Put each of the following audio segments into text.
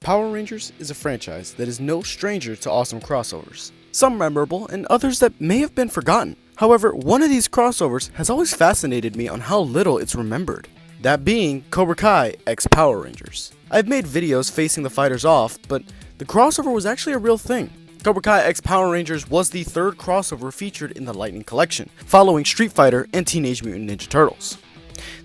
Power Rangers is a franchise that is no stranger to awesome crossovers. Some memorable and others that may have been forgotten. However, one of these crossovers has always fascinated me on how little it's remembered. That being Cobra Kai X Power Rangers. I've made videos facing the fighters off, but the crossover was actually a real thing. Cobra Kai X Power Rangers was the third crossover featured in the Lightning Collection, following Street Fighter and Teenage Mutant Ninja Turtles.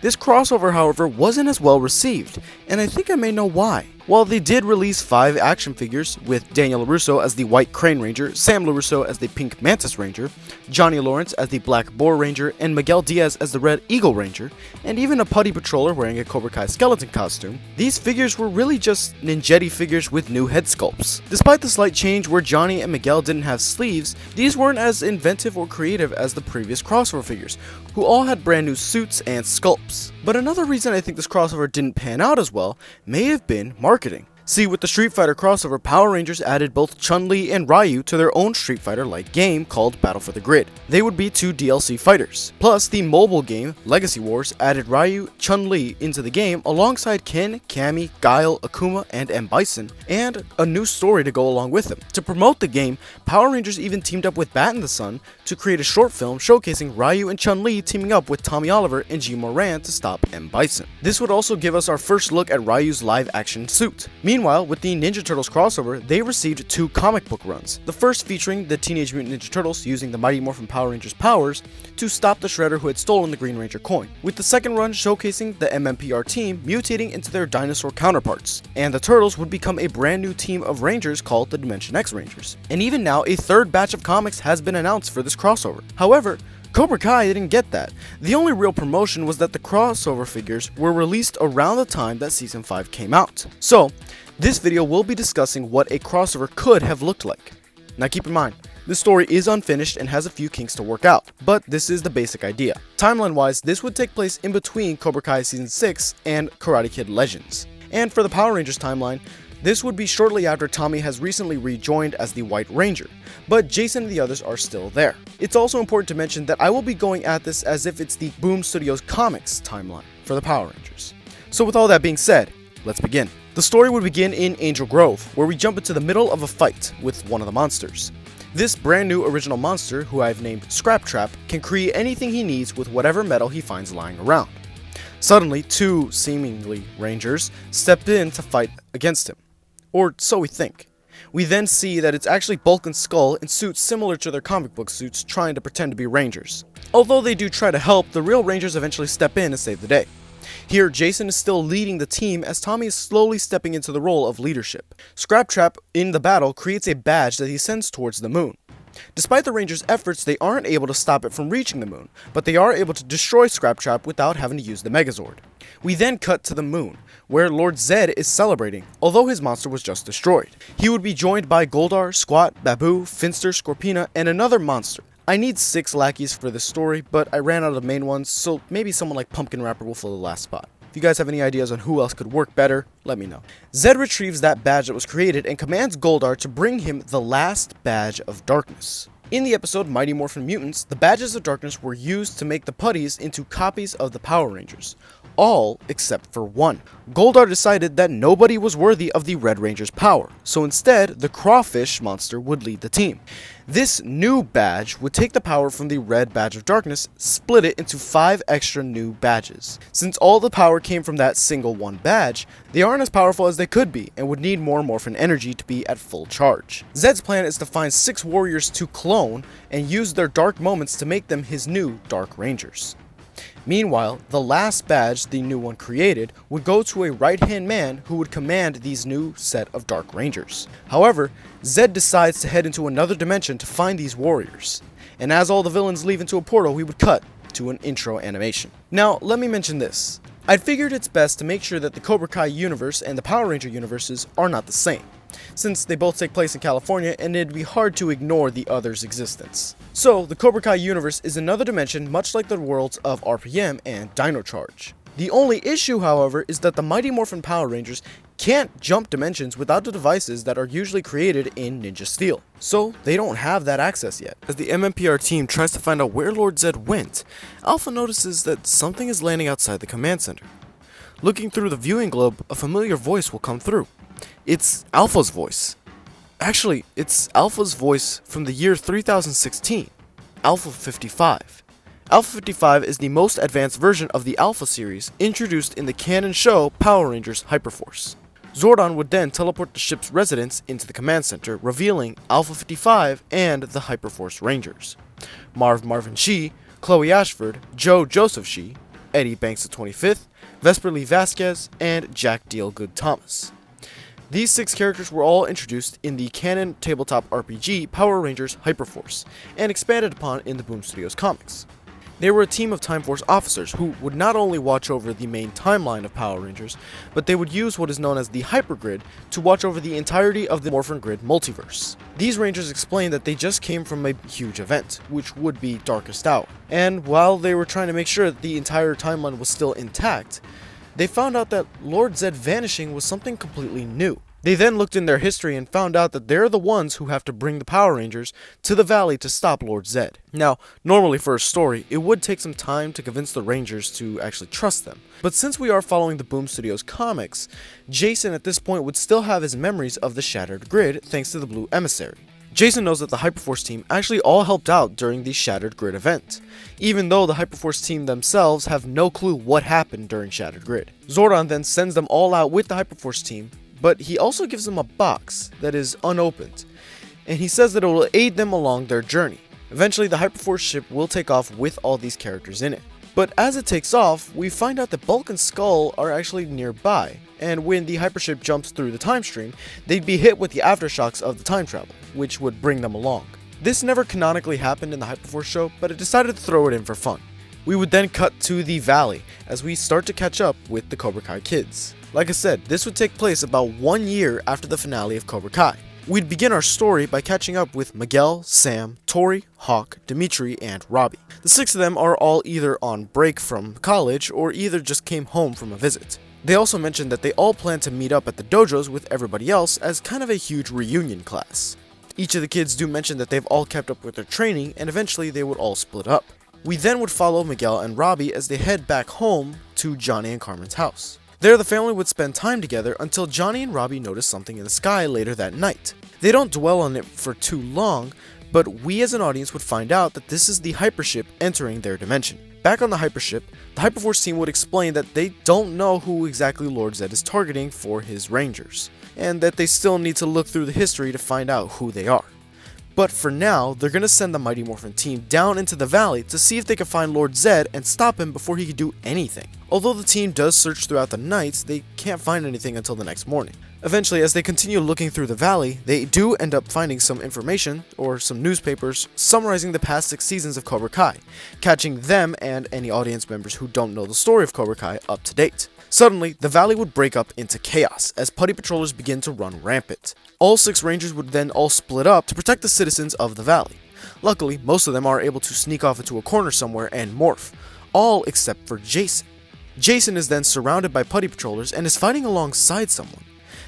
This crossover, however, wasn't as well received, and I think I may know why. While they did release 5 action figures, with Daniel LaRusso as the White Crane Ranger, Sam LaRusso as the Pink Mantis Ranger, Johnny Lawrence as the Black Boar Ranger, and Miguel Diaz as the Red Eagle Ranger, and even a putty patroller wearing a Cobra Kai skeleton costume, these figures were really just Ninjetti figures with new head sculpts. Despite the slight change where Johnny and Miguel didn't have sleeves, these weren't as inventive or creative as the previous crossover figures, who all had brand new suits and sculpts. But another reason I think this crossover didn't pan out as well may have been marketing. See, with the Street Fighter crossover, Power Rangers added both Chun-Li and Ryu to their own Street Fighter-like game called Battle for the Grid. They would be 2 DLC fighters. Plus, the mobile game, Legacy Wars, added Ryu, Chun-Li into the game alongside Ken, Cammy, Guile, Akuma, and M. Bison, and a new story to go along with them. To promote the game, Power Rangers even teamed up with Bat in the Sun to create a short film showcasing Ryu and Chun-Li teaming up with Tommy Oliver and G. Moran to stop M. Bison. This would also give us our first look at Ryu's live-action suit. Meanwhile, with the Ninja Turtles crossover, they received 2 comic book runs. The first featuring the Teenage Mutant Ninja Turtles using the Mighty Morphin Power Rangers powers to stop the Shredder who had stolen the Green Ranger coin, with the second run showcasing the MMPR team mutating into their dinosaur counterparts, and the Turtles would become a brand new team of Rangers called the Dimension X Rangers. And even now, a third batch of comics has been announced for this crossover. However, Cobra Kai didn't get that. The only real promotion was that the crossover figures were released around the time that Season 5 came out. So, this video will be discussing what a crossover could have looked like. Now keep in mind, this story is unfinished and has a few kinks to work out, but this is the basic idea. Timeline wise, this would take place in between Cobra Kai Season 6 and Karate Kid Legends. And for the Power Rangers timeline, this would be shortly after Tommy has recently rejoined as the White Ranger, but Jason and the others are still there. It's also important to mention that I will be going at this as if it's the Boom Studios comics timeline for the Power Rangers. So with all that being said, let's begin. The story would begin in Angel Grove, where we jump into the middle of a fight with one of the monsters. This brand new original monster, who I've named Scrap Trap, can create anything he needs with whatever metal he finds lying around. Suddenly, 2 seemingly Rangers step in to fight against him. Or so we think. We then see that it's actually Bulk and Skull in suits similar to their comic book suits trying to pretend to be Rangers. Although they do try to help, the real Rangers eventually step in and save the day. Here, Jason is still leading the team as Tommy is slowly stepping into the role of leadership. Scrap Trap in the battle creates a badge that he sends towards the moon. Despite the Rangers' efforts, they aren't able to stop it from reaching the moon, but they are able to destroy Scrap Trap without having to use the Megazord. We then cut to the moon, where Lord Zedd is celebrating, although his monster was just destroyed. He would be joined by Goldar, Squat, Babu, Finster, Scorpina, and another monster. I need 6 lackeys for this story, but I ran out of main ones, so maybe someone like Pumpkin Rapper will fill the last spot. If you guys have any ideas on who else could work better, let me know. Zedd retrieves that badge that was created and commands Goldar to bring him the last badge of darkness. In the episode Mighty Morphin Mutants, the badges of darkness were used to make the putties into copies of the Power Rangers. All except for one. Goldar decided that nobody was worthy of the Red Ranger's power, so instead, the Crawfish monster would lead the team. This new badge would take the power from the Red Badge of Darkness, split it into 5 extra new badges. Since all the power came from that single one badge, they aren't as powerful as they could be, and would need more Morphin energy to be at full charge. Zedd's plan is to find 6 warriors to clone, and use their dark moments to make them his new Dark Rangers. Meanwhile, the last badge the new one created would go to a right-hand man who would command these new set of Dark Rangers. However, Zedd decides to head into another dimension to find these warriors, and as all the villains leave into a portal, we would cut to an intro animation. Now, let me mention this. I figured it's best to make sure that the Cobra Kai universe and the Power Ranger universes are not the same, since they both take place in California and it'd be hard to ignore the other's existence. So, the Cobra Kai universe is another dimension much like the worlds of RPM and Dino Charge. The only issue, however, is that the Mighty Morphin Power Rangers can't jump dimensions without the devices that are usually created in Ninja Steel. So, they don't have that access yet. As the MMPR team tries to find out where Lord Zedd went, Alpha notices that something is landing outside the command center. Looking through the viewing globe, a familiar voice will come through. It's Alpha's voice. Actually, it's Alpha's voice from the year 3016, Alpha 55. Alpha 55 is the most advanced version of the Alpha series introduced in the canon show Power Rangers Hyperforce. Zordon would then teleport the ship's residents into the command center, revealing Alpha 55 and the Hyperforce Rangers. Marvin Shee, Chloe Ashford, Joe Joseph Shee, Eddie Banks the 25th, Vesper Lee Vasquez, and Jack Dealgood Thomas. These 6 characters were all introduced in the canon tabletop RPG Power Rangers Hyperforce, and expanded upon in the Boom Studios comics. They were a team of Time Force officers who would not only watch over the main timeline of Power Rangers, but they would use what is known as the Hypergrid to watch over the entirety of the Morphin Grid multiverse. These Rangers explained that they just came from a huge event, which would be Darkest Hour, and while they were trying to make sure that the entire timeline was still intact, they found out that Lord Zedd vanishing was something completely new. They then looked in their history and found out that they're the ones who have to bring the Power Rangers to the valley to stop Lord Zedd. Now, normally for a story, it would take some time to convince the Rangers to actually trust them. But since we are following the Boom Studios comics, Jason at this point would still have his memories of the Shattered Grid thanks to the Blue Emissary. Jason knows that the Hyperforce team actually all helped out during the Shattered Grid event, even though the Hyperforce team themselves have no clue what happened during Shattered Grid. Zordon then sends them all out with the Hyperforce team, but he also gives them a box that is unopened, and he says that it will aid them along their journey. Eventually, the Hyperforce ship will take off with all these characters in it. But as it takes off, we find out that Bulk and Skull are actually nearby, and when the hypership jumps through the time stream, they'd be hit with the aftershocks of the time travel, which would bring them along. This never canonically happened in the Hyperforce show, but it decided to throw it in for fun. We would then cut to the valley as we start to catch up with the Cobra Kai kids. Like I said, this would take place about 1 year after the finale of Cobra Kai. We'd begin our story by catching up with Miguel, Sam, Tori, Hawk, Dimitri, and Robbie. The 6 of them are all either on break from college or either just came home from a visit. They also mentioned that they all plan to meet up at the dojos with everybody else as kind of a huge reunion class. Each of the kids do mention that they've all kept up with their training and eventually they would all split up. We then would follow Miguel and Robbie as they head back home to Johnny and Carmen's house. There, the family would spend time together until Johnny and Robbie notice something in the sky later that night. They don't dwell on it for too long, but we as an audience would find out that this is the hypership entering their dimension. Back on the hypership, the Hyperforce team would explain that they don't know who exactly Lord Zedd is targeting for his Rangers, and that they still need to look through the history to find out who they are. But for now, they're going to send the Mighty Morphin team down into the valley to see if they can find Lord Zedd and stop him before he can do anything. Although the team does search throughout the night, they can't find anything until the next morning. Eventually, as they continue looking through the valley, they do end up finding some information, or some newspapers, summarizing the past 6 seasons of Cobra Kai, catching them and any audience members who don't know the story of Cobra Kai up to date. Suddenly, the valley would break up into chaos as putty patrollers begin to run rampant. All 6 Rangers would then all split up to protect the citizens of the valley. Luckily, most of them are able to sneak off into a corner somewhere and morph, all except for Jason. Jason is then surrounded by putty patrollers and is fighting alongside someone.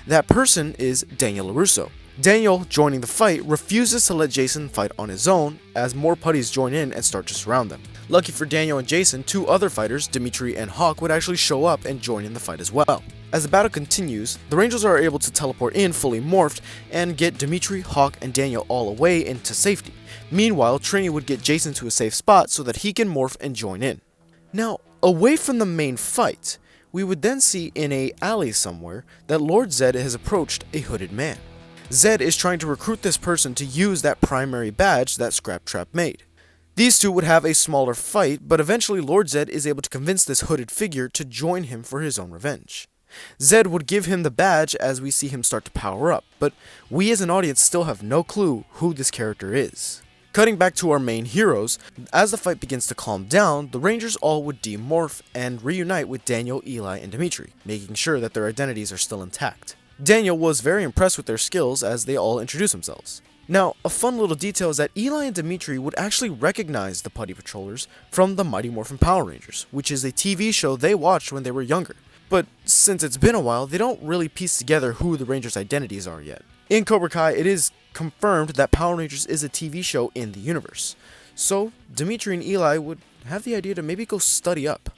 That person is Daniel LaRusso. Daniel, joining the fight, refuses to let Jason fight on his own as more putties join in and start to surround them. Lucky for Daniel and Jason, 2 other fighters, Dimitri and Hawk, would actually show up and join in the fight as well. As the battle continues, the Rangers are able to teleport in fully morphed and get Dimitri, Hawk, and Daniel all away into safety. Meanwhile, Trini would get Jason to a safe spot so that he can morph and join in. Now, away from the main fight, we would then see in a alley somewhere that Lord Zedd has approached a hooded man. Zedd is trying to recruit this person to use that primary badge that Scrap Trap made. These two would have a smaller fight, but eventually Lord Zedd is able to convince this hooded figure to join him for his own revenge. Zedd would give him the badge as we see him start to power up, but we as an audience still have no clue who this character is. Cutting back to our main heroes, as the fight begins to calm down, the Rangers all would demorph and reunite with Daniel, Eli, and Dimitri, making sure that their identities are still intact. Daniel was very impressed with their skills as they all introduced themselves. Now, a fun little detail is that Eli and Dimitri would actually recognize the Putty Patrollers from the Mighty Morphin Power Rangers, which is a TV show they watched when they were younger. But since it's been a while, they don't really piece together who the Rangers' identities are yet. In Cobra Kai, it is confirmed that Power Rangers is a TV show in the universe, so Dimitri and Eli would have the idea to maybe go study up.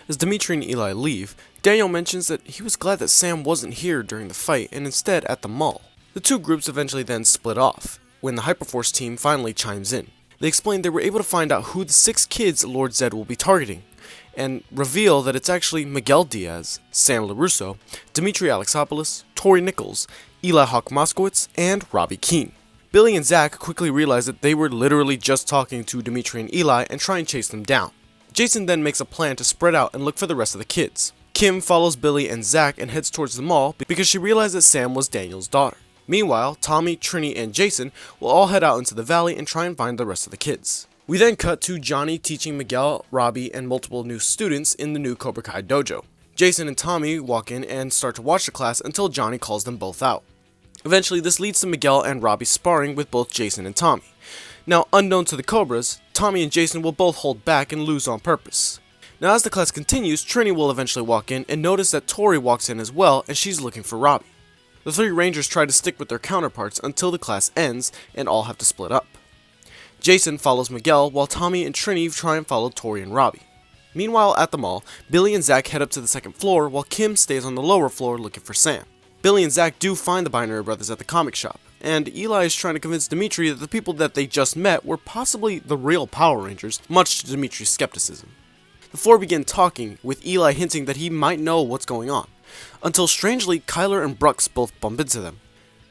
As Dimitri and Eli leave, Daniel mentions that he was glad that Sam wasn't here during the fight and instead at the mall. The two groups eventually then split off, when the Hyperforce team finally chimes in. They explain they were able to find out who the 6 kids Lord Zedd will be targeting, and reveal that it's actually Miguel Diaz, Sam LaRusso, Dimitri Alexopoulos, Tori Nichols, Eli Hawk Moskowitz, and Robbie Keane. Billy and Zach quickly realize that they were literally just talking to Dimitri and Eli and try and chase them down. Jason then makes a plan to spread out and look for the rest of the kids. Kim follows Billy and Zach and heads towards the mall because she realized that Sam was Daniel's daughter. Meanwhile, Tommy, Trini, and Jason will all head out into the valley and try and find the rest of the kids. We then cut to Johnny teaching Miguel, Robbie, and multiple new students in the new Cobra Kai dojo. Jason and Tommy walk in and start to watch the class until Johnny calls them both out. Eventually, this leads to Miguel and Robbie sparring with both Jason and Tommy. Now, unknown to the Cobras, Tommy and Jason will both hold back and lose on purpose. Now, as the class continues, Trini will eventually walk in and notice that Tori walks in as well, and she's looking for Robbie. The 3 Rangers try to stick with their counterparts until the class ends and all have to split up. Jason follows Miguel, while Tommy and Trini try and follow Tori and Robbie. Meanwhile, at the mall, Billy and Zach head up to the 2nd floor, while Kim stays on the lower floor looking for Sam. Billy and Zach do find the Binary Brothers at the comic shop, and Eli is trying to convince Dimitri that the people that they just met were possibly the real Power Rangers, much to Dimitri's skepticism. The 4 begin talking, with Eli hinting that he might know what's going on, until strangely Kyler and Brooks both bump into them.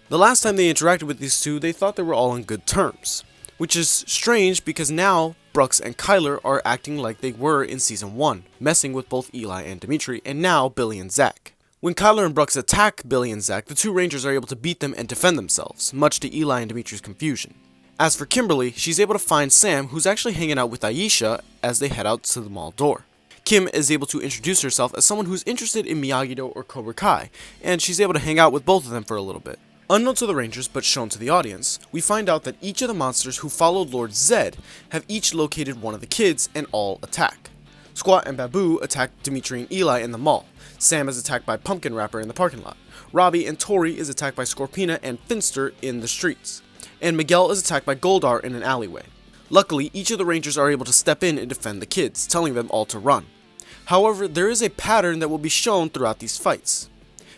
The last time they interacted with these two, they thought they were all on good terms, which is strange because now Brooks and Kyler are acting like they were in Season 1, messing with both Eli and Dimitri, and now Billy and Zach. When Kyler and Brooks attack Billy and Zach, the 2 Rangers are able to beat them and defend themselves, much to Eli and Dimitri's confusion. As for Kimberly, she's able to find Sam, who's actually hanging out with Aisha as they head out to the mall door. Kim is able to introduce herself as someone who's interested in Miyagi-Do or Cobra Kai, and she's able to hang out with both of them for a little bit. Unknown to the Rangers, but shown to the audience, we find out that each of the monsters who followed Lord Zedd have each located one of the kids and all attack. Squat and Babu attack Dimitri and Eli in the mall. Sam is attacked by Pumpkin Wrapper in the parking lot. Robbie and Tori is attacked by Scorpina and Finster in the streets. And Miguel is attacked by Goldar in an alleyway. Luckily, each of the Rangers are able to step in and defend the kids, telling them all to run. However, there is a pattern that will be shown throughout these fights,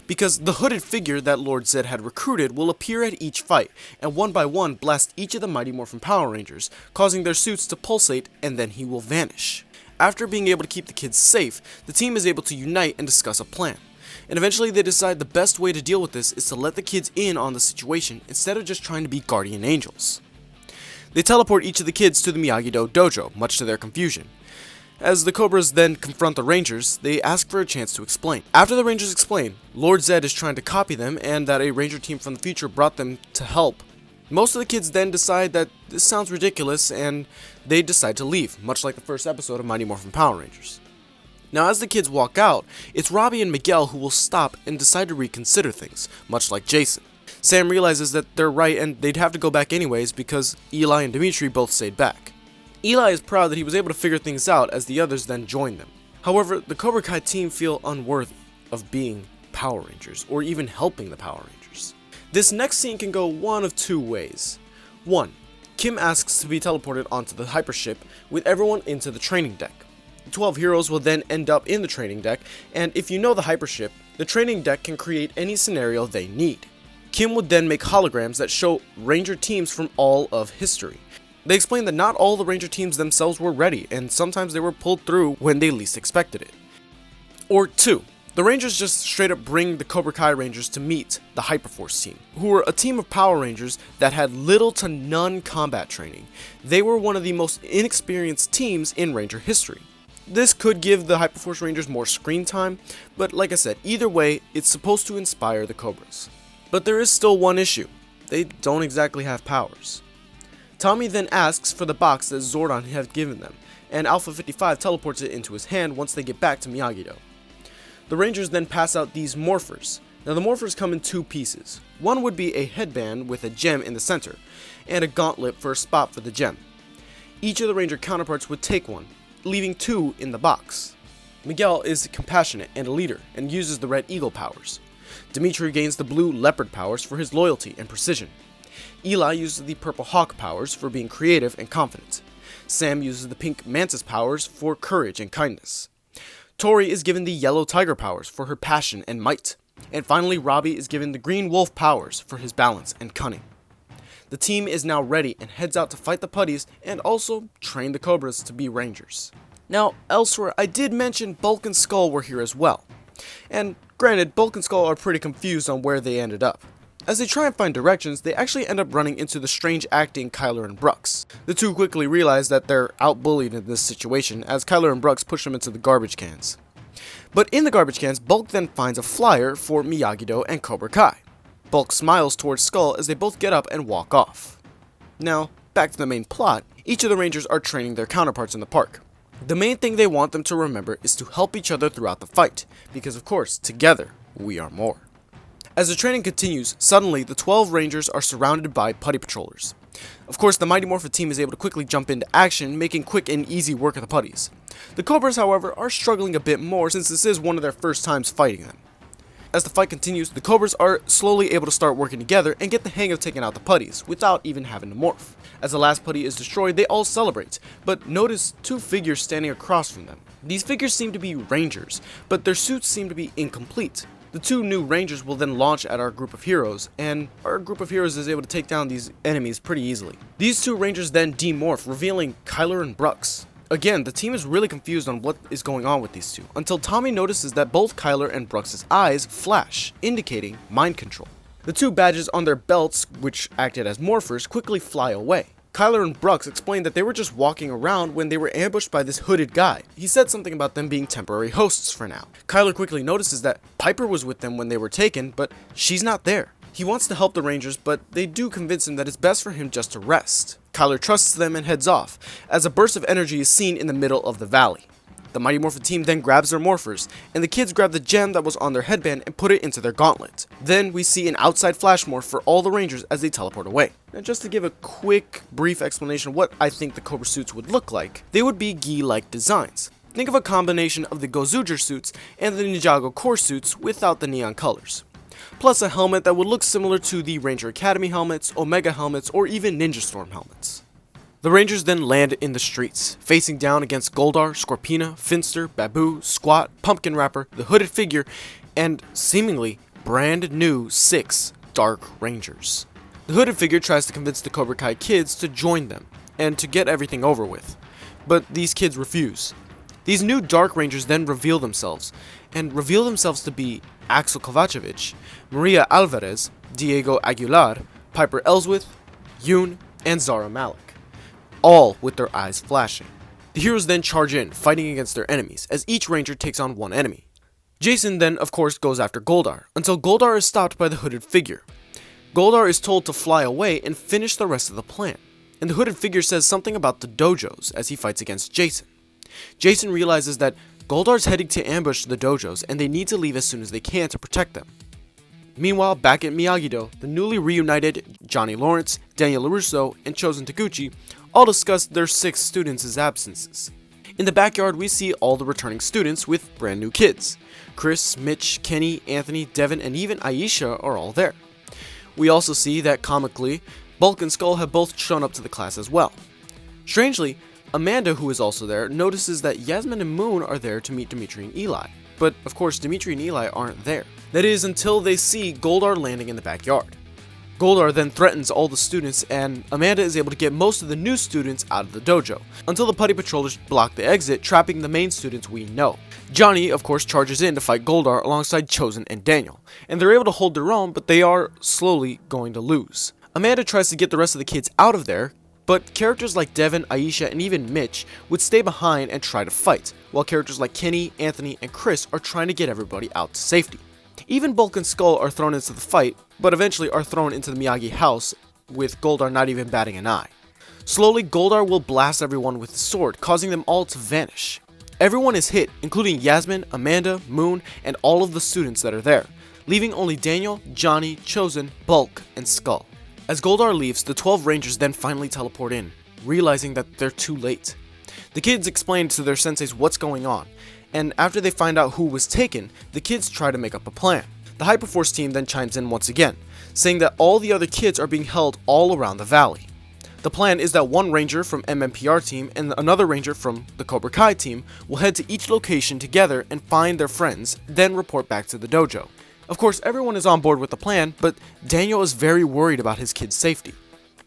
because the hooded figure that Lord Zedd had recruited will appear at each fight, and one by one blast each of the Mighty Morphin Power Rangers, causing their suits to pulsate, and then he will vanish. After being able to keep the kids safe, the team is able to unite and discuss a plan, and eventually they decide the best way to deal with this is to let the kids in on the situation instead of just trying to be guardian angels. They teleport each of the kids to the Miyagi-Do dojo, much to their confusion. As the Cobras then confront the Rangers, they ask for a chance to explain. After the Rangers explain, Lord Zedd is trying to copy them and that a Ranger team from the future brought them to help. Most of the kids then decide that this sounds ridiculous and they decide to leave, much like the first episode of Mighty Morphin Power Rangers. Now as the kids walk out, it's Robbie and Miguel who will stop and decide to reconsider things, much like Jason. Sam realizes that they're right and they'd have to go back anyways because Eli and Dimitri both stayed back. Eli is proud that he was able to figure things out as the others then joined them. However, the Cobra Kai team feel unworthy of being Power Rangers or even helping the Power Rangers. This next scene can go one of 2 ways. 1. Kim asks to be teleported onto the hypership with everyone into the training deck. The 12 heroes will then end up in the training deck, and if you know the hypership, the training deck can create any scenario they need. Kim would then make holograms that show Ranger teams from all of history. They explain that not all the Ranger teams themselves were ready, and sometimes they were pulled through when they least expected it. Or 2. The Rangers just straight up bring the Cobra Kai Rangers to meet the Hyperforce team, who were a team of Power Rangers that had little to none combat training. They were one of the most inexperienced teams in Ranger history. This could give the Hyperforce Rangers more screen time, but like I said, either way, it's supposed to inspire the Cobras. But there is still one issue. They don't exactly have powers. Tommy then asks for the box that Zordon had given them, and Alpha 55 teleports it into his hand once they get back to Miyagi-Do. The Rangers then pass out these morphers. Now the morphers come in 2 pieces. One would be a headband with a gem in the center, and a gauntlet for a spot for the gem. Each of the Ranger counterparts would take one, leaving 2 in the box. Miguel is compassionate and a leader, and uses the Red Eagle powers. Dimitri gains the Blue Leopard powers for his loyalty and precision. Eli uses the Purple Hawk powers for being creative and confident. Sam uses the Pink Mantis powers for courage and kindness. Tori is given the yellow tiger powers for her passion and might. And finally, Robbie is given the green wolf powers for his balance and cunning. The team is now ready and heads out to fight the putties and also train the Cobras to be Rangers. Now, elsewhere, I did mention Bulk and Skull were here as well. And granted, Bulk and Skull are pretty confused on where they ended up. As they try and find directions, they actually end up running into the strange acting Kyler and Brooks. The two quickly realize that they're outbullied in this situation as Kyler and Brooks push them into the garbage cans. But in the garbage cans, Bulk then finds a flyer for Miyagi-Do and Cobra Kai. Bulk smiles towards Skull as they both get up and walk off. Now, back to the main plot, each of the Rangers are training their counterparts in the park. The main thing they want them to remember is to help each other throughout the fight, because of course, together, we are more. As the training continues, suddenly the 12 Rangers are surrounded by putty patrollers. Of course, the Mighty Morphin team is able to quickly jump into action, making quick and easy work of the putties. The Cobras, however, are struggling a bit more since this is one of their first times fighting them. As the fight continues, the Cobras are slowly able to start working together and get the hang of taking out the putties, without even having to morph. As the last putty is destroyed, they all celebrate, but notice two figures standing across from them. These figures seem to be Rangers, but their suits seem to be incomplete. The two new Rangers will then launch at our group of heroes, and our group of heroes is able to take down these enemies pretty easily. These two Rangers then demorph, revealing Kyler and Brooks. Again, the team is really confused on what is going on with these two, until Tommy notices that both Kyler and Brooks' eyes flash, indicating mind control. The two badges on their belts, which acted as morphers, quickly fly away. Kyler and Brooks explained that they were just walking around when they were ambushed by this hooded guy. He said something about them being temporary hosts for now. Kyler quickly notices that Piper was with them when they were taken, but she's not there. He wants to help the Rangers, but they do convince him that it's best for him just to rest. Kyler trusts them and heads off, as a burst of energy is seen in the middle of the valley. The Mighty Morphin team then grabs their morphers, and the kids grab the gem that was on their headband and put it into their gauntlet. Then we see an outside flash morph for all the Rangers as they teleport away. Now just to give a quick, brief explanation of what I think the Cobra suits would look like, they would be gi-like designs. Think of a combination of the Gozuger suits and the Ninjago core suits without the neon colors. Plus a helmet that would look similar to the Ranger Academy helmets, Omega helmets, or even Ninja Storm helmets. The Rangers then land in the streets, facing down against Goldar, Scorpina, Finster, Babu, Squat, Pumpkin Rapper, the Hooded Figure, and seemingly brand new 6 Dark Rangers. The Hooded Figure tries to convince the Cobra Kai kids to join them, and to get everything over with, but these kids refuse. These new Dark Rangers then reveal themselves to be Axel Kovacevic, Maria Alvarez, Diego Aguilar, Piper Ellsworth, Yoon, and Zara Malik, all with their eyes flashing. The heroes then charge in, fighting against their enemies, as each Ranger takes on one enemy. Jason then, of course, goes after Goldar, until Goldar is stopped by the Hooded Figure. Goldar is told to fly away and finish the rest of the plan, and the Hooded Figure says something about the dojos as he fights against Jason. Jason realizes that Goldar's heading to ambush the dojos, and they need to leave as soon as they can to protect them. Meanwhile, back at Miyagi-Do, the newly reunited Johnny Lawrence, Daniel LaRusso, and Chosen Taguchi all discuss their 6 students' absences. In the backyard, we see all the returning students with brand new kids. Chris, Mitch, Kenny, Anthony, Devin, and even Aisha are all there. We also see that, comically, Bulk and Skull have both shown up to the class as well. Strangely, Amanda, who is also there, notices that Yasmin and Moon are there to meet Dimitri and Eli. But, of course, Dimitri and Eli aren't there. That is, until they see Goldar landing in the backyard. Goldar then threatens all the students, and Amanda is able to get most of the new students out of the dojo, until the putty patrollers block the exit, trapping the main students we know. Johnny, of course, charges in to fight Goldar alongside Chosen and Daniel, and they're able to hold their own, but they are slowly going to lose. Amanda tries to get the rest of the kids out of there, but characters like Devin, Aisha, and even Mitch would stay behind and try to fight, while characters like Kenny, Anthony, and Chris are trying to get everybody out to safety. Even Bulk and Skull are thrown into the fight, but eventually are thrown into the Miyagi house, with Goldar not even batting an eye. Slowly, Goldar will blast everyone with his sword, causing them all to vanish. Everyone is hit, including Yasmin, Amanda, Moon, and all of the students that are there, leaving only Daniel, Johnny, Chosen, Bulk, and Skull. As Goldar leaves, the 12 Rangers then finally teleport in, realizing that they're too late. The kids explain to their senseis what's going on, and after they find out who was taken, the kids try to make up a plan. The Hyperforce team then chimes in once again, saying that all the other kids are being held all around the valley. The plan is that one ranger from MMPR team and another ranger from the Cobra Kai team will head to each location together and find their friends, then report back to the dojo. Of course, everyone is on board with the plan, but Daniel is very worried about his kids' safety.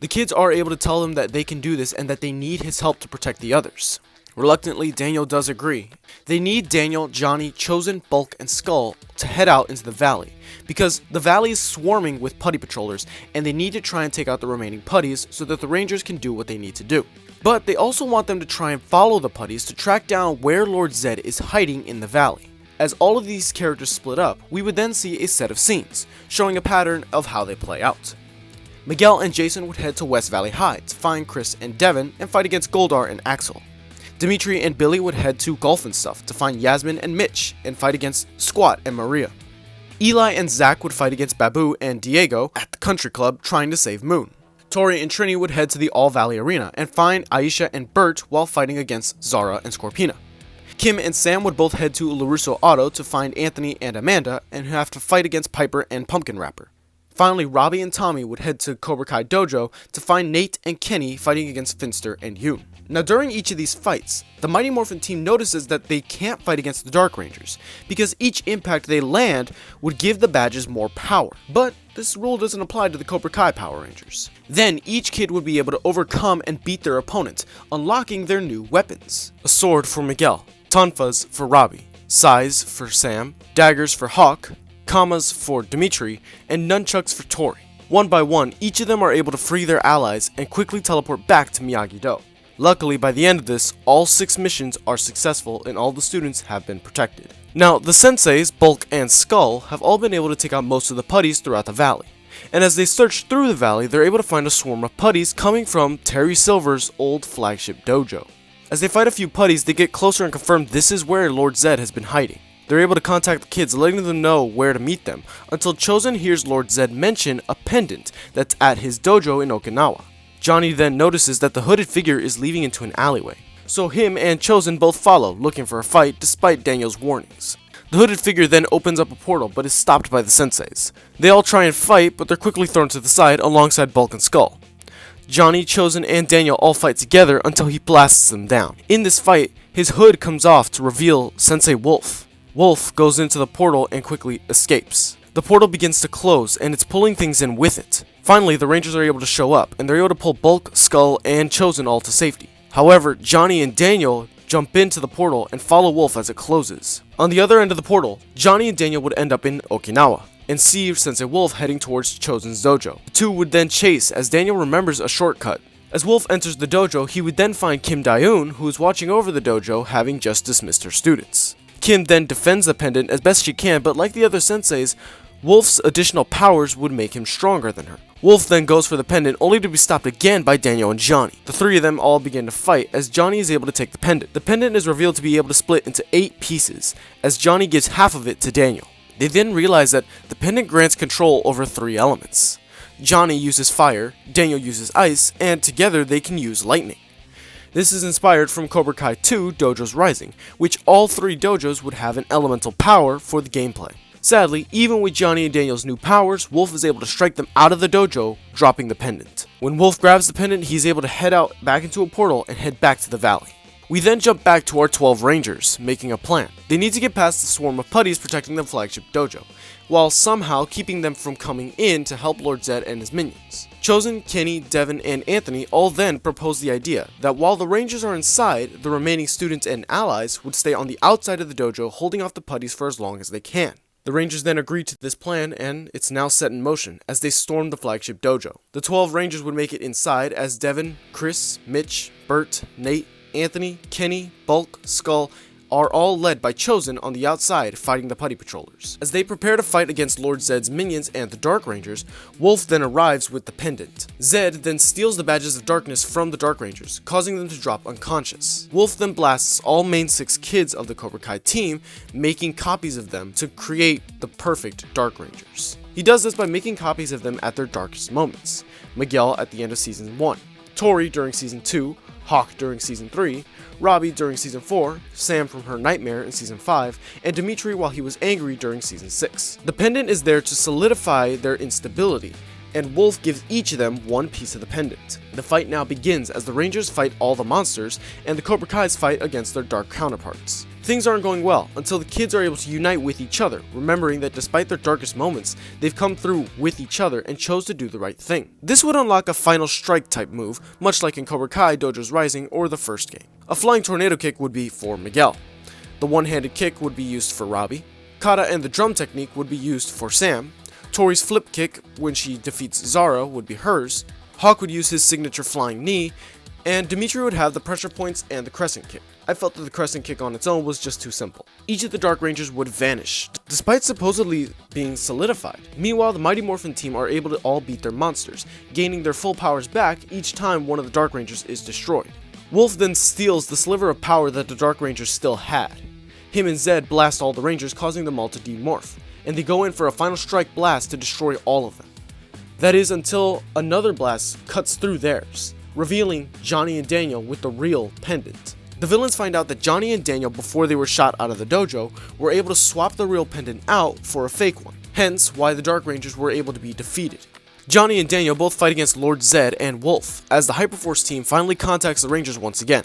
The kids are able to tell him that they can do this and that they need his help to protect the others. Reluctantly, Daniel does agree. They need Daniel, Johnny, Chosen, Bulk, and Skull to head out into the valley, because the valley is swarming with putty patrollers, and they need to try and take out the remaining putties so that the Rangers can do what they need to do. But they also want them to try and follow the putties to track down where Lord Zedd is hiding in the valley. As all of these characters split up, we would then see a set of scenes, showing a pattern of how they play out. Miguel and Jason would head to West Valley High to find Chris and Devin and fight against Goldar and Axel. Dimitri and Billy would head to Golf and Stuff to find Yasmin and Mitch and fight against Squat and Maria. Eli and Zach would fight against Babu and Diego at the country club trying to save Moon. Tori and Trini would head to the All Valley Arena and find Aisha and Bert while fighting against Zara and Scorpina. Kim and Sam would both head to LaRusso Auto to find Anthony and Amanda and have to fight against Piper and Pumpkin Wrapper. Finally, Robbie and Tommy would head to Cobra Kai Dojo to find Nate and Kenny fighting against Finster and Yoon. Now during each of these fights, the Mighty Morphin team notices that they can't fight against the Dark Rangers, because each impact they land would give the badges more power. But this rule doesn't apply to the Cobra Kai Power Rangers. Then each kid would be able to overcome and beat their opponent, unlocking their new weapons. A sword for Miguel, tonfas for Robbie, sais for Sam, daggers for Hawk, kamas for Dimitri, and nunchucks for Tori. One by one, each of them are able to free their allies and quickly teleport back to Miyagi-Do. Luckily, by the end of this, all 6 missions are successful and all the students have been protected. Now, the senseis, Bulk and Skull, have all been able to take out most of the putties throughout the valley. And as they search through the valley, they're able to find a swarm of putties coming from Terry Silver's old flagship dojo. As they fight a few putties, they get closer and confirm this is where Lord Zedd has been hiding. They're able to contact the kids, letting them know where to meet them, until Chosen hears Lord Zedd mention a pendant that's at his dojo in Okinawa. Johnny then notices that the hooded figure is leading into an alleyway, so him and Chosen both follow, looking for a fight despite Daniel's warnings. The hooded figure then opens up a portal but is stopped by the senseis. They all try and fight, but they're quickly thrown to the side alongside Bulk and Skull. Johnny, Chosen, and Daniel all fight together until he blasts them down. In this fight, his hood comes off to reveal Sensei Wolf. Wolf goes into the portal and quickly escapes. The portal begins to close and it's pulling things in with it. Finally, the Rangers are able to show up and they're able to pull Bulk, Skull, and Chosen all to safety. However, Johnny and Daniel jump into the portal and follow Wolf as it closes. On the other end of the portal, Johnny and Daniel would end up in Okinawa and see Sensei Wolf heading towards Chosen's dojo. The two would then chase as Daniel remembers a shortcut. As Wolf enters the dojo, he would then find Kim Daeun, who is watching over the dojo, having just dismissed her students. Kim then defends the pendant as best she can, but like the other senseis, Wolf's additional powers would make him stronger than her. Wolf then goes for the pendant, only to be stopped again by Daniel and Johnny. The 3 of them all begin to fight, as Johnny is able to take the pendant. The pendant is revealed to be able to split into 8 pieces, as Johnny gives half of it to Daniel. They then realize that the pendant grants control over 3 elements. Johnny uses fire, Daniel uses ice, and together they can use lightning. This is inspired from Cobra Kai 2 Dojo's Rising, which all 3 dojos would have an elemental power for the gameplay. Sadly, even with Johnny and Daniel's new powers, Wolf is able to strike them out of the dojo, dropping the pendant. When Wolf grabs the pendant, he's able to head out back into a portal and head back to the valley. We then jump back to our 12 Rangers, making a plan. They need to get past the swarm of putties protecting the flagship dojo, while somehow keeping them from coming in to help Lord Zedd and his minions. Chosen, Kenny, Devin, and Anthony all then propose the idea that while the Rangers are inside, the remaining students and allies would stay on the outside of the dojo holding off the putties for as long as they can. The Rangers then agree to this plan, and it's now set in motion as they storm the flagship dojo. The 12 Rangers would make it inside as Devin, Chris, Mitch, Bert, Nate, Anthony, Kenny, Bulk, Skull are all led by Chosen on the outside fighting the putty patrollers. As they prepare to fight against Lord Zedd's minions and the Dark Rangers, Wolf then arrives with the pendant. Zedd then steals the badges of darkness from the Dark Rangers, causing them to drop unconscious. Wolf then blasts all main 6 kids of the Cobra Kai team, making copies of them to create the perfect Dark Rangers. He does this by making copies of them at their darkest moments. Miguel at the end of Season 1, Tori during Season 2, Hawk during Season 3, Robbie during Season 4, Sam from her nightmare in Season 5, and Dimitri while he was angry during Season 6. The pendant is there to solidify their instability, and Wolf gives each of them one piece of the pendant. The fight now begins as the Rangers fight all the monsters, and the Cobra Kais fight against their dark counterparts. Things aren't going well until the kids are able to unite with each other, remembering that despite their darkest moments, they've come through with each other and chose to do the right thing. This would unlock a final strike type move, much like in Cobra Kai Dojo's Rising or the first game. A flying tornado kick would be for Miguel. The one-handed kick would be used for Robbie. Kata and the drum technique would be used for Sam. Tori's flip kick when she defeats Zara would be hers. Hawk would use his signature flying knee, and Dimitri would have the pressure points and the crescent kick. I felt that the crescent kick on its own was just too simple. Each of the Dark Rangers would vanish, despite supposedly being solidified. Meanwhile, the Mighty Morphin team are able to all beat their monsters, gaining their full powers back each time one of the Dark Rangers is destroyed. Wolf then steals the sliver of power that the Dark Rangers still had. Him and Zedd blast all the Rangers, causing them all to demorph, and they go in for a final strike blast to destroy all of them. That is until another blast cuts through theirs, revealing Johnny and Daniel with the real pendant. The villains find out that Johnny and Daniel, before they were shot out of the dojo, were able to swap the real pendant out for a fake one, hence why the Dark Rangers were able to be defeated. Johnny and Daniel both fight against Lord Zedd and Wolf, as the Hyperforce team finally contacts the Rangers once again.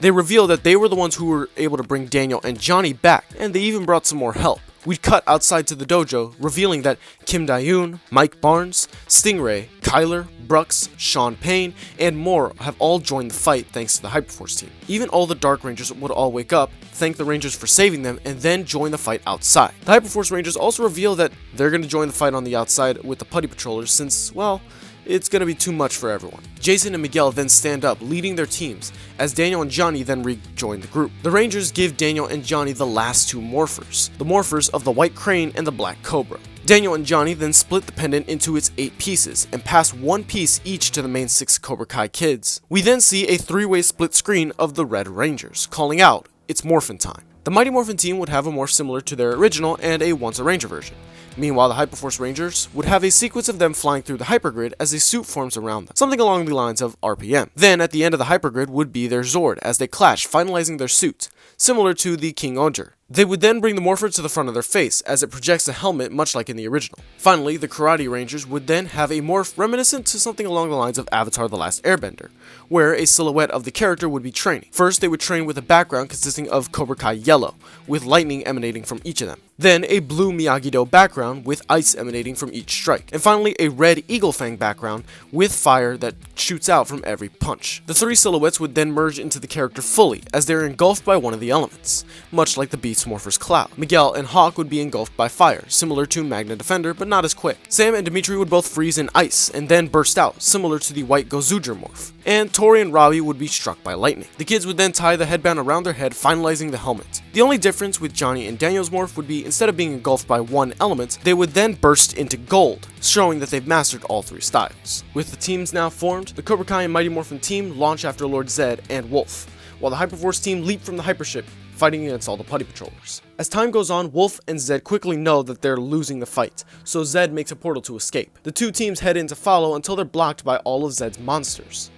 They reveal that they were the ones who were able to bring Daniel and Johnny back, and they even brought some more help. We'd cut outside to the dojo, revealing that Kim Dae-yoon, Mike Barnes, Stingray, Kyler, Brooks, Sean Payne, and more have all joined the fight thanks to the Hyperforce team. Even all the Dark Rangers would all wake up, thank the Rangers for saving them, and then join the fight outside. The Hyperforce Rangers also reveal that they're going to join the fight on the outside with the Putty Patrollers since, well, it's going to be too much for everyone. Jason and Miguel then stand up, leading their teams, as Daniel and Johnny then rejoin the group. The Rangers give Daniel and Johnny the last two morphers, the morphers of the White Crane and the Black Cobra. Daniel and Johnny then split the pendant into its 8 pieces, and pass one piece each to the main 6 Cobra Kai kids. We then see a 3-way split screen of the Red Rangers, calling out, "It's Morphin time." The Mighty Morphin team would have a morph similar to their original and a Once a Ranger version. Meanwhile, the Hyperforce Rangers would have a sequence of them flying through the hypergrid as a suit forms around them, something along the lines of RPM. Then, at the end of the hypergrid would be their Zord as they clash, finalizing their suits, similar to the King Oger. They would then bring the morpher to the front of their face, as it projects a helmet much like in the original. Finally, the Karate Rangers would then have a morph reminiscent to something along the lines of Avatar: The Last Airbender, where a silhouette of the character would be training. First, they would train with a background consisting of Cobra Kai Yellow, with lightning emanating from each of them. Then, a blue Miyagi-Do background with ice emanating from each strike. And finally, a red Eagle Fang background with fire that shoots out from every punch. The 3 silhouettes would then merge into the character fully, as they're engulfed by one of the elements, much like the Beast Morpher's Cloud. Miguel and Hawk would be engulfed by fire, similar to Magna Defender, but not as quick. Sam and Dimitri would both freeze in ice, and then burst out, similar to the White Gozuger morph. And Tori and Robbie would be struck by lightning. The kids would then tie the headband around their head, finalizing the helmet. The only difference with Johnny and Daniel's morph would be, instead of being engulfed by one element, they would then burst into gold, showing that they've mastered all 3 styles. With the teams now formed, the Cobra Kai and Mighty Morphin team launch after Lord Zedd and Wolf, while the Hyperforce team leap from the hypership, fighting against all the Putty Patrollers. As time goes on, Wolf and Zedd quickly know that they're losing the fight, so Zedd makes a portal to escape. The 2 teams head in to follow until they're blocked by all of Zedd's monsters.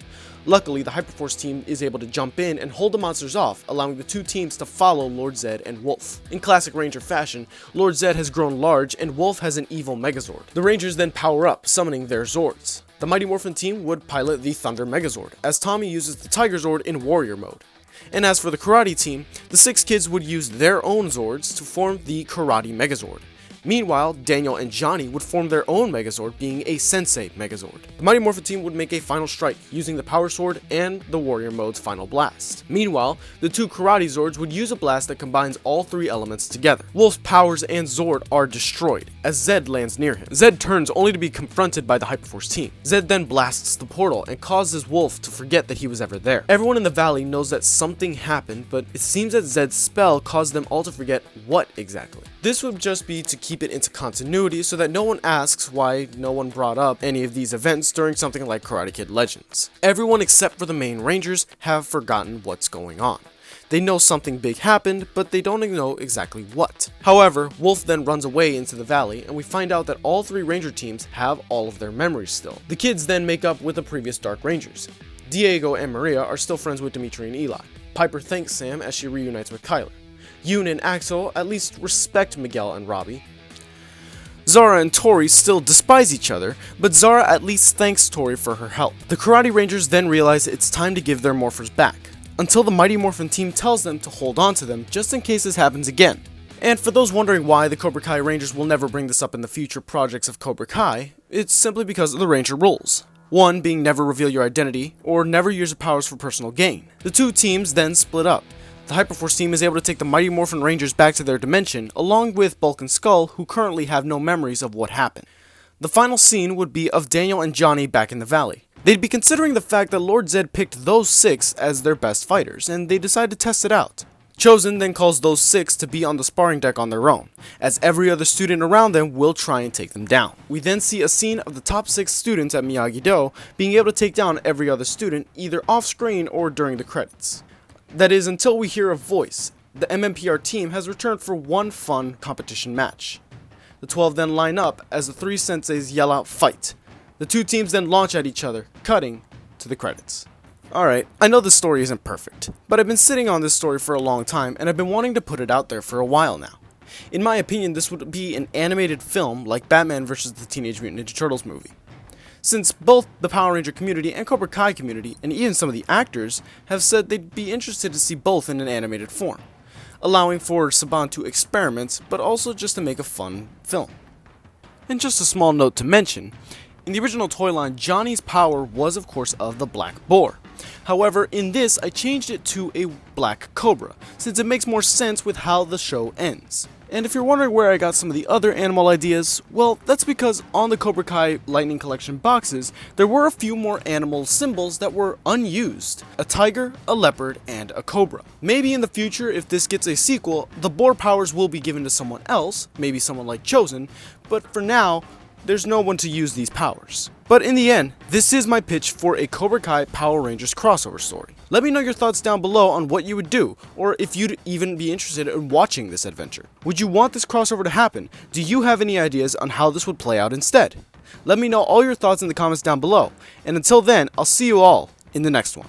Luckily, the Hyperforce team is able to jump in and hold the monsters off, allowing the 2 teams to follow Lord Zedd and Wolf. In classic Ranger fashion, Lord Zedd has grown large and Wolf has an evil Megazord. The Rangers then power up, summoning their Zords. The Mighty Morphin team would pilot the Thunder Megazord, as Tommy uses the Tiger Zord in warrior mode. And as for the Karate team, the 6 kids would use their own Zords to form the Karate Megazord. Meanwhile, Daniel and Johnny would form their own Megazord, being a Sensei Megazord. The Mighty Morphin team would make a final strike, using the Power Sword and the Warrior Mode's final blast. Meanwhile, the 2 Karate Zords would use a blast that combines all 3 elements together. Wolf's powers and Zord are destroyed, as Zedd lands near him. Zedd turns only to be confronted by the Hyperforce team. Zedd then blasts the portal and causes Wolf to forget that he was ever there. Everyone in the valley knows that something happened, but it seems that Zedd's spell caused them all to forget what exactly. This would just be to keep it into continuity so that no one asks why no one brought up any of these events during something like Karate Kid Legends. Everyone except for the main Rangers have forgotten what's going on. They know something big happened, but they don't know exactly what. However, Wolf then runs away into the valley, and we find out that all 3 Ranger teams have all of their memories still. The kids then make up with the previous Dark Rangers. Diego and Maria are still friends with Dimitri and Eli. Piper thanks Sam as she reunites with Kyler. Yoon and Axel at least respect Miguel and Robbie. Zara and Tori still despise each other, but Zara at least thanks Tori for her help. The Karate Rangers then realize it's time to give their morphers back, until the Mighty Morphin team tells them to hold on to them just in case this happens again. And for those wondering why the Cobra Kai Rangers will never bring this up in the future projects of Cobra Kai, it's simply because of the Ranger rules. One being never reveal your identity, or never use your powers for personal gain. The two teams then split up. The Hyperforce team is able to take the Mighty Morphin Rangers back to their dimension, along with Bulk and Skull, who currently have no memories of what happened. The final scene would be of Daniel and Johnny back in the valley. They'd be considering the fact that Lord Zedd picked those 6 as their best fighters, and they decide to test it out. Chosen then calls those 6 to be on the sparring deck on their own, as every other student around them will try and take them down. We then see a scene of the top 6 students at Miyagi-Do being able to take down every other student either off-screen or during the credits. That is, until we hear a voice. The MMPR team has returned for one fun competition match. The 12 then line up as the 3 senseis yell out "fight." The two teams then launch at each other, cutting to the credits. Alright, I know this story isn't perfect, but I've been sitting on this story for a long time and I've been wanting to put it out there for a while now. In my opinion, this would be an animated film like Batman vs. the Teenage Mutant Ninja Turtles movie. Since both the Power Ranger community and Cobra Kai community, and even some of the actors, have said they'd be interested to see both in an animated form, allowing for Saban to experiment, but also just to make a fun film. And just a small note to mention, in the original toy line, Johnny's power was of course of the Black Boar. However, in this, I changed it to a Black Cobra, since it makes more sense with how the show ends. And if you're wondering where I got some of the other animal ideas, well, that's because on the Cobra Kai Lightning Collection boxes, there were a few more animal symbols that were unused. A tiger, a leopard, and a cobra. Maybe in the future, if this gets a sequel, the boar powers will be given to someone else, maybe someone like Chosen, but for now, there's no one to use these powers. But in the end, this is my pitch for a Cobra Kai Power Rangers crossover story. Let me know your thoughts down below on what you would do, or if you'd even be interested in watching this adventure. Would you want this crossover to happen? Do you have any ideas on how this would play out instead? Let me know all your thoughts in the comments down below, and until then, I'll see you all in the next one.